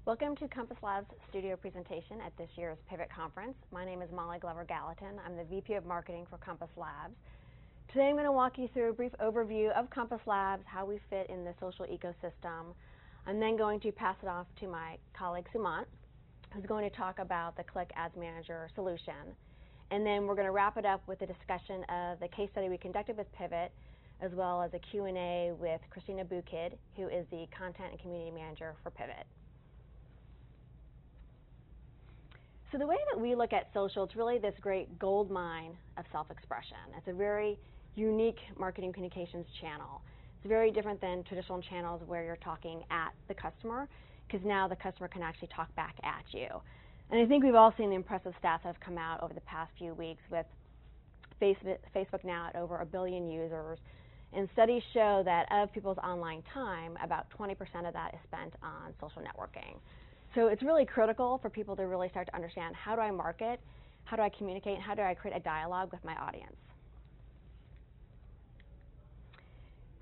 Welcome to Compass Labs' studio presentation at this year's Pivot Conference. My name is Molly Glover-Gallatin. I'm the VP of Marketing for Compass Labs. Today I'm going to walk you through a brief overview of Compass Labs, how we fit in the social ecosystem. I'm then going to pass it off to my colleague Sumant, who's going to talk about the CLIQ Ads Manager solution. And then we're going to wrap it up with a discussion of the case study we conducted with Pivot, as well as a Q&A with Christina Bukid, who is the Content and Community Manager for Pivot. So the way that we look at social, it's really this great gold mine of self-expression. It's a very unique marketing communications channel. It's very different than traditional channels where you're talking at the customer, because now the customer can actually talk back at you. And I think we've all seen the impressive stats that have come out over the past few weeks with Facebook now at over 1 billion users. And studies show that of people's online time, about 20% of that is spent on social networking. So it's really critical for people to really start to understand, how do I market, how do I communicate, and how do I create a dialogue with my audience?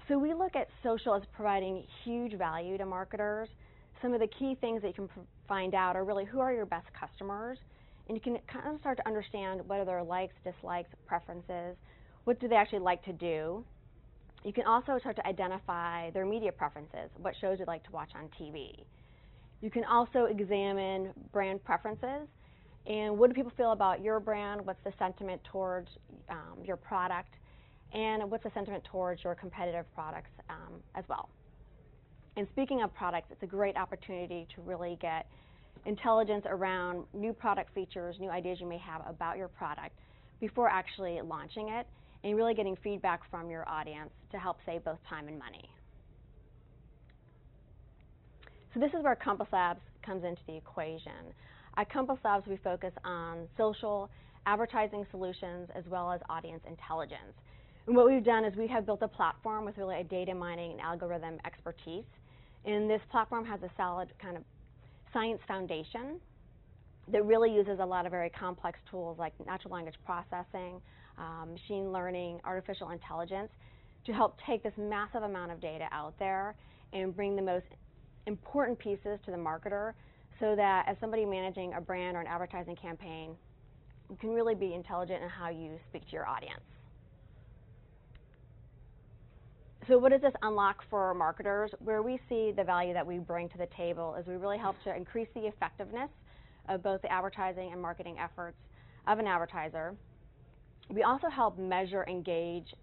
So we look at social as providing huge value to marketers. Some of the key things that you can find out are really who are your best customers, and you can kind of start to understand what are their likes, dislikes, preferences, what do they actually like to do. You can also start to identify their media preferences, what shows you'd like to watch on TV. You can also examine brand preferences, and what do people feel about your brand, what's the sentiment towards your product, and what's the sentiment towards your competitive products as well. And speaking of products, it's a great opportunity to really get intelligence around new product features, new ideas you may have about your product before actually launching it, and really getting feedback from your audience to help save both time and money. So this is where Compass Labs comes into the equation. At Compass Labs, we focus on social, advertising solutions, as well as audience intelligence. And what we've done is we have built a platform with really a data mining and algorithm expertise. And this platform has a solid kind of science foundation that really uses a lot of very complex tools like natural language processing, machine learning, artificial intelligence, to help take this massive amount of data out there and bring the most important pieces to the marketer, so that as somebody managing a brand or an advertising campaign, you can really be intelligent in how you speak to your audience. So what does this unlock for marketers? Where we see the value that we bring to the table is we really help to increase the effectiveness of both the advertising and marketing efforts of an advertiser. We also help measure, engage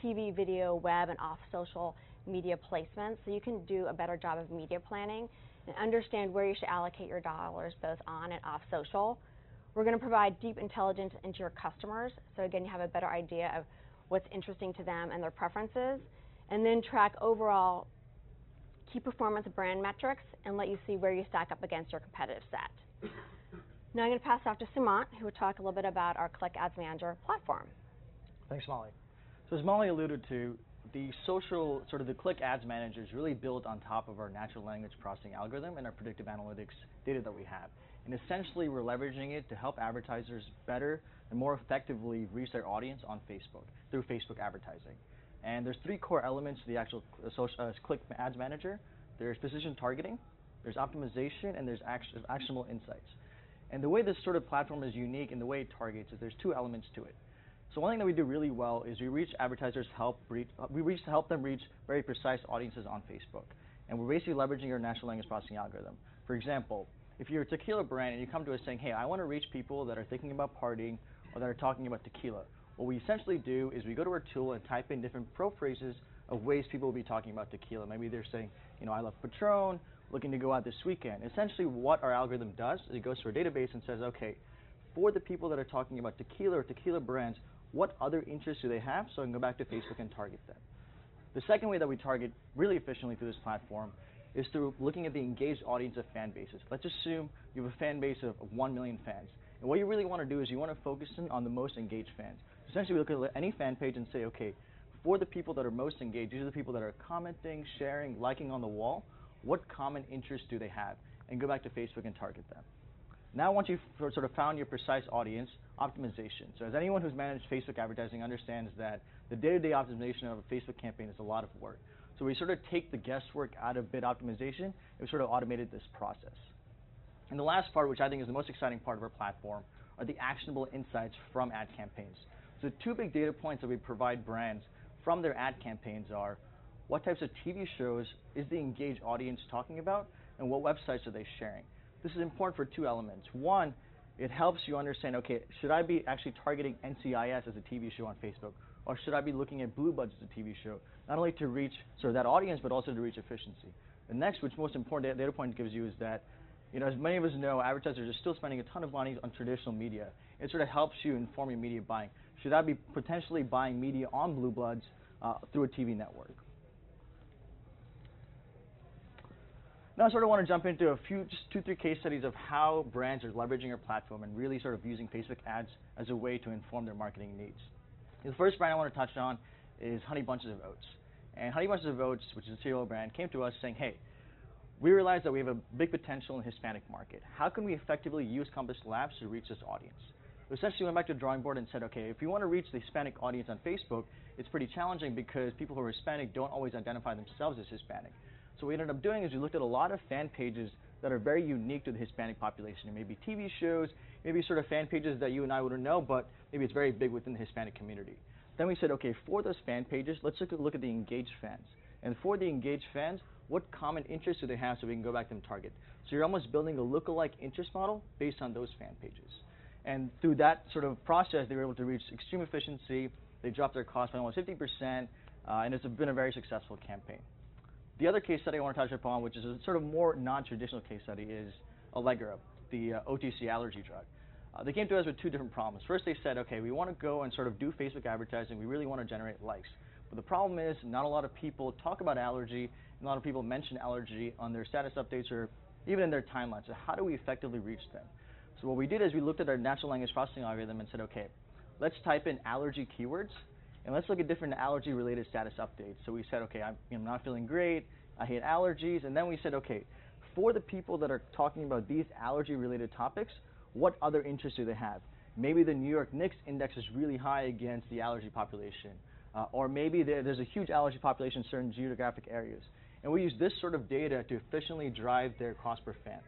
TV, video, web, and off-social media placements, so you can do a better job of media planning and understand where you should allocate your dollars both on and off social. We're going to provide deep intelligence into your customers, so again, you have a better idea of what's interesting to them and their preferences, and then track overall key performance brand metrics and let you see where you stack up against your competitive set. Now I'm going to pass it off to Sumant, who will talk a little bit about our CLIQ Ads Manager platform. Thanks, Molly. So as Molly alluded to, the CLIQ Ads Manager is really built on top of our natural language processing algorithm and our predictive analytics data that we have. And essentially, we're leveraging it to help advertisers better and more effectively reach their audience on Facebook through Facebook advertising. And there's 3 core elements to the actual CLIQ Ads Manager. There's precision targeting, there's optimization, and there's actionable insights. And the way this sort of platform is unique in the way it targets is there's 2 elements to it. So one thing that we do really well is we reach advertisers help them reach very precise audiences on Facebook. And we're basically leveraging our natural language processing algorithm. For example, if you're a tequila brand and you come to us saying, hey, I want to reach people that are thinking about partying or that are talking about tequila, what we essentially do is we go to our tool and type in different pro phrases of ways people will be talking about tequila. Maybe they're saying, I love Patron, looking to go out this weekend. Essentially what our algorithm does is it goes to our database and says, okay, for the people that are talking about tequila or tequila brands, what other interests do they have, so I can go back to Facebook and target them. The second way that we target really efficiently through this platform is through looking at the engaged audience of fan bases. Let's assume you have a fan base of 1 million fans. And what you really want to do is you want to focus in on the most engaged fans. Essentially, we look at any fan page and say, okay, for the people that are most engaged, these are the people that are commenting, sharing, liking on the wall, what common interests do they have? And go back to Facebook and target them. Now once you've sort of found your precise audience, optimization. So as anyone who's managed Facebook advertising understands that the day-to-day optimization of a Facebook campaign is a lot of work. So we sort of take the guesswork out of bid optimization, and we sort of automated this process. And the last part, which I think is the most exciting part of our platform, are the actionable insights from ad campaigns. So the two big data points that we provide brands from their ad campaigns are what types of TV shows is the engaged audience talking about, and what websites are they sharing. This is important for two elements. One, it helps you understand, okay, should I be actually targeting NCIS as a TV show on Facebook, or should I be looking at Blue Buds as a TV show, not only to reach sort of that audience, but also to reach efficiency. The next, which most important data point gives you is that, as many of us know, advertisers are still spending a ton of money on traditional media. It sort of helps you inform your media buying. Should I be potentially buying media on Blue Buds through a TV network? Now I sort of want to jump into a few, just 2-3 case studies of how brands are leveraging our platform and really sort of using Facebook ads as a way to inform their marketing needs. The first brand I want to touch on is Honey Bunches of Oats. And Honey Bunches of Oats, which is a cereal brand, came to us saying, hey, we realize that we have a big potential in the Hispanic market. How can we effectively use Compass Labs to reach this audience? We essentially went back to the drawing board and said, okay, if we want to reach the Hispanic audience on Facebook, it's pretty challenging because people who are Hispanic don't always identify themselves as Hispanic. So what we ended up doing is we looked at a lot of fan pages that are very unique to the Hispanic population. It may be TV shows, maybe sort of fan pages that you and I wouldn't know, but maybe it's very big within the Hispanic community. Then we said, okay, for those fan pages, let's look at the engaged fans. And for the engaged fans, what common interests do they have so we can go back to them and target? So you're almost building a lookalike interest model based on those fan pages. And through that sort of process, they were able to reach extreme efficiency. They dropped their cost by almost 50%, and it's been a very successful campaign. The other case study I want to touch upon, which is a sort of more non-traditional case study, is Allegra, the OTC allergy drug. They came to us with two different problems. First, they said, okay, we want to go and sort of do Facebook advertising. We really want to generate likes. But the problem is not a lot of people talk about allergy, and a lot of people mention allergy on their status updates or even in their timelines. So how do we effectively reach them? So what we did is we looked at our natural language processing algorithm and said, okay, let's type in allergy keywords, and let's look at different allergy-related status updates. So we said, okay, I'm not feeling great, I hate allergies, and then we said, okay, for the people that are talking about these allergy-related topics, what other interests do they have? Maybe the New York Knicks index is really high against the allergy population, or maybe there's a huge allergy population in certain geographic areas. And we use this sort of data to efficiently drive their cost per fan.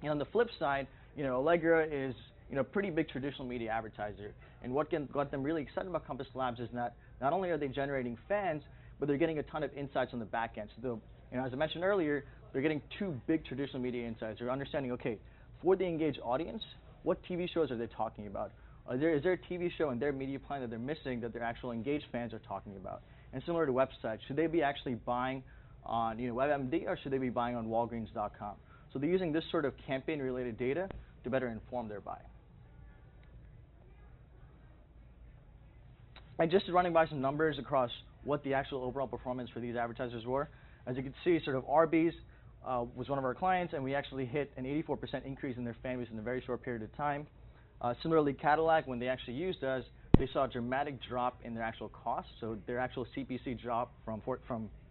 And on the flip side, Allegra is a pretty big traditional media advertiser. And what got them really excited about Compass Labs is that not only are they generating fans, but they're getting a ton of insights on the back end. So as I mentioned earlier, they're getting two big traditional media insights. They're understanding, okay, for the engaged audience, what TV shows are they talking about? Is there a TV show in their media plan that they're missing that their actual engaged fans are talking about? And similar to websites, should they be actually buying on WebMD or should they be buying on Walgreens.com? So they're using this sort of campaign-related data to better inform their buy. And just running by some numbers across what the actual overall performance for these advertisers were. As you can see, sort of Arby's was one of our clients, and we actually hit an 84% increase in their fan base in a very short period of time. Similarly, Cadillac, when they actually used us, they saw a dramatic drop in their actual costs. So their actual CPC dropped from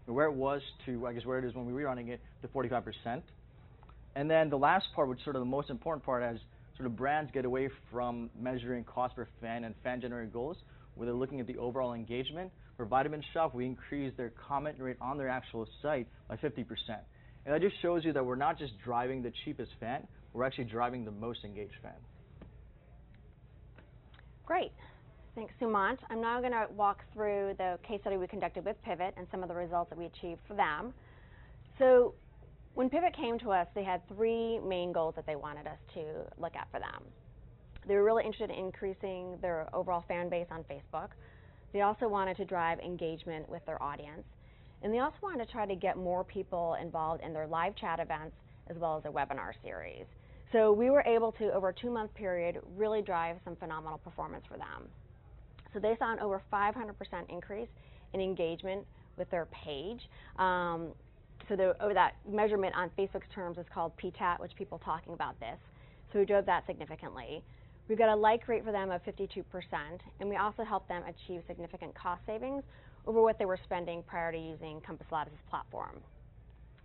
where it was to, I guess, where it is when we were running it, to 45%. And then the last part, which is sort of the most important part, as sort of brands get away from measuring cost per fan and fan-generated goals, where they're looking at the overall engagement. For Vitamin Shop, we increased their comment rate on their actual site by 50%. And that just shows you that we're not just driving the cheapest fan, we're actually driving the most engaged fan. Great. Thanks, Sumant. I'm now going to walk through the case study we conducted with Pivot and some of the results that we achieved for them. So when Pivot came to us, they had three main goals that they wanted us to look at for them. They were really interested in increasing their overall fan base on Facebook. They also wanted to drive engagement with their audience. And they also wanted to try to get more people involved in their live chat events as well as their webinar series. So we were able to, over a 2-month period, really drive some phenomenal performance for them. So they saw an over 500% increase in engagement with their page. So that measurement on Facebook's terms is called PTAT, which people talking about this. So we drove that significantly. We've got a like rate for them of 52%, and we also helped them achieve significant cost savings over what they were spending prior to using Compass Labs' platform.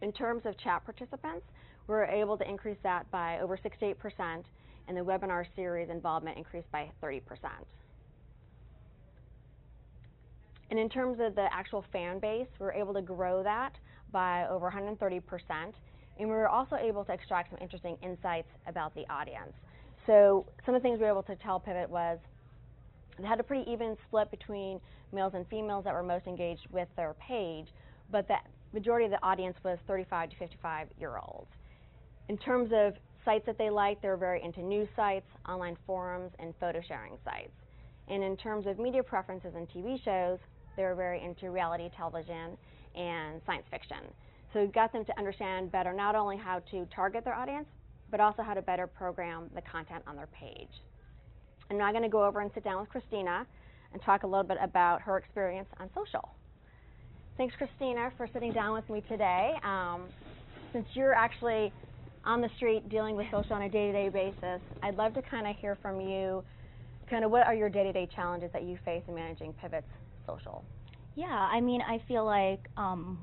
In terms of chat participants, we were able to increase that by over 68%, and the webinar series involvement increased by 30%. And in terms of the actual fan base, we were able to grow that by over 130%. And we were also able to extract some interesting insights about the audience. So some of the things we were able to tell Pivot was they had a pretty even split between males and females that were most engaged with their page, but the majority of the audience was 35 to 55-year-olds. In terms of sites that they liked, they were very into news sites, online forums, and photo sharing sites. And in terms of media preferences and TV shows, they were very into reality television and science fiction. So we got them to understand better not only how to target their audience, but also how to better program the content on their page. I'm now going to go over and sit down with Christina and talk a little bit about her experience on social. Thanks, Christina, for sitting down with me today. Since you're actually on the street dealing with social on a day-to-day basis, I'd love to kind of hear from you, kind of what are your day-to-day challenges that you face in managing Pivot's social? Yeah, I mean, I feel like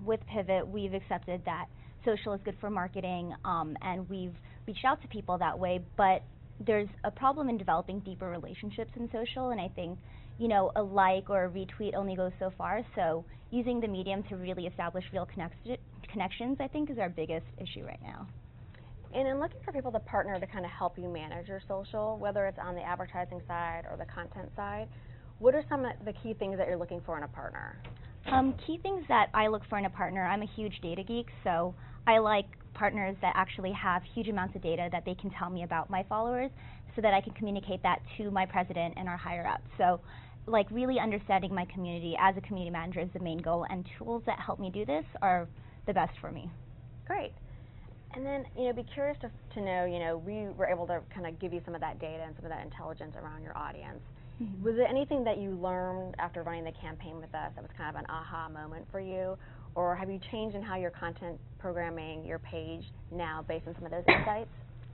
with Pivot, we've accepted that social is good for marketing, and we've reached out to people that way, but there's a problem in developing deeper relationships in social, and I think, you know, a like or a retweet only goes so far, so using the medium to really establish real connections, I think, is our biggest issue right now. And in looking for people to partner to kind of help you manage your social, whether it's on the advertising side or the content side, what are some of the key things that you're looking for in a partner? Key things that I look for in a partner, I'm a huge data geek, so I like partners that actually have huge amounts of data that they can tell me about my followers so that I can communicate that to my president and our higher ups. So like really understanding my community as a community manager is the main goal, and tools that help me do this are the best for me. Great. And then, be curious to know, we were able to kind of give you some of that data and some of that intelligence around your audience. Mm-hmm. Was there anything that you learned after running the campaign with us that was kind of an aha moment for you? Or have you changed in how you're content programming your page now based on some of those insights?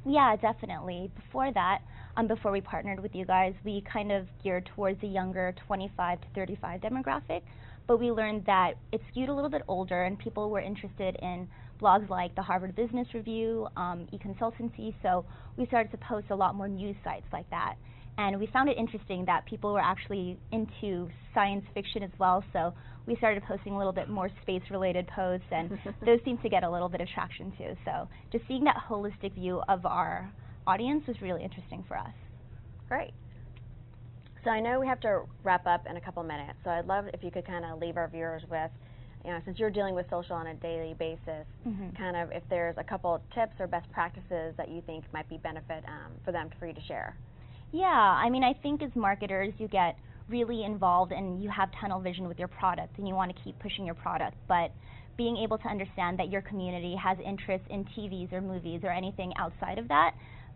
Yeah, definitely. Before that, before we partnered with you guys, we kind of geared towards the younger 25 to 35 demographic, but we learned that it skewed a little bit older and people were interested in blogs like the Harvard Business Review, e-consultancy, so we started to post a lot more news sites like that. And we found it interesting that people were actually into science fiction as well, so we started posting a little bit more space-related posts, and those seemed to get a little bit of traction too. So just seeing that holistic view of our audience was really interesting for us. Great. So I know we have to wrap up in a couple minutes, so I'd love if you could kind of leave our viewers with, since you're dealing with social on a daily basis, kind of if there's a couple tips or best practices that you think might be benefit for you to share. Yeah, I mean, I think as marketers, you get really involved and you have tunnel vision with your product and you want to keep pushing your product, but being able to understand that your community has interest in TVs or movies or anything outside of that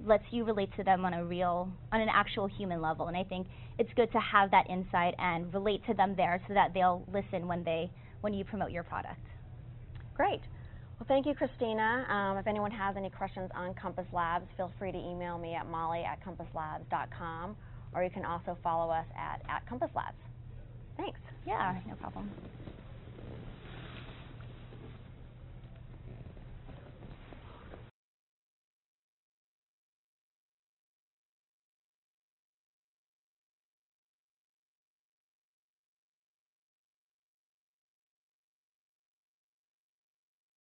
lets you relate to them on an actual human level, and I think it's good to have that insight and relate to them there so that they'll listen when you promote your product. Great. Well, thank you, Christina. If anyone has any questions on Compass Labs, feel free to email me at molly@compasslabs.com, or you can also follow us at Compass Labs. Thanks. Yeah, no problem.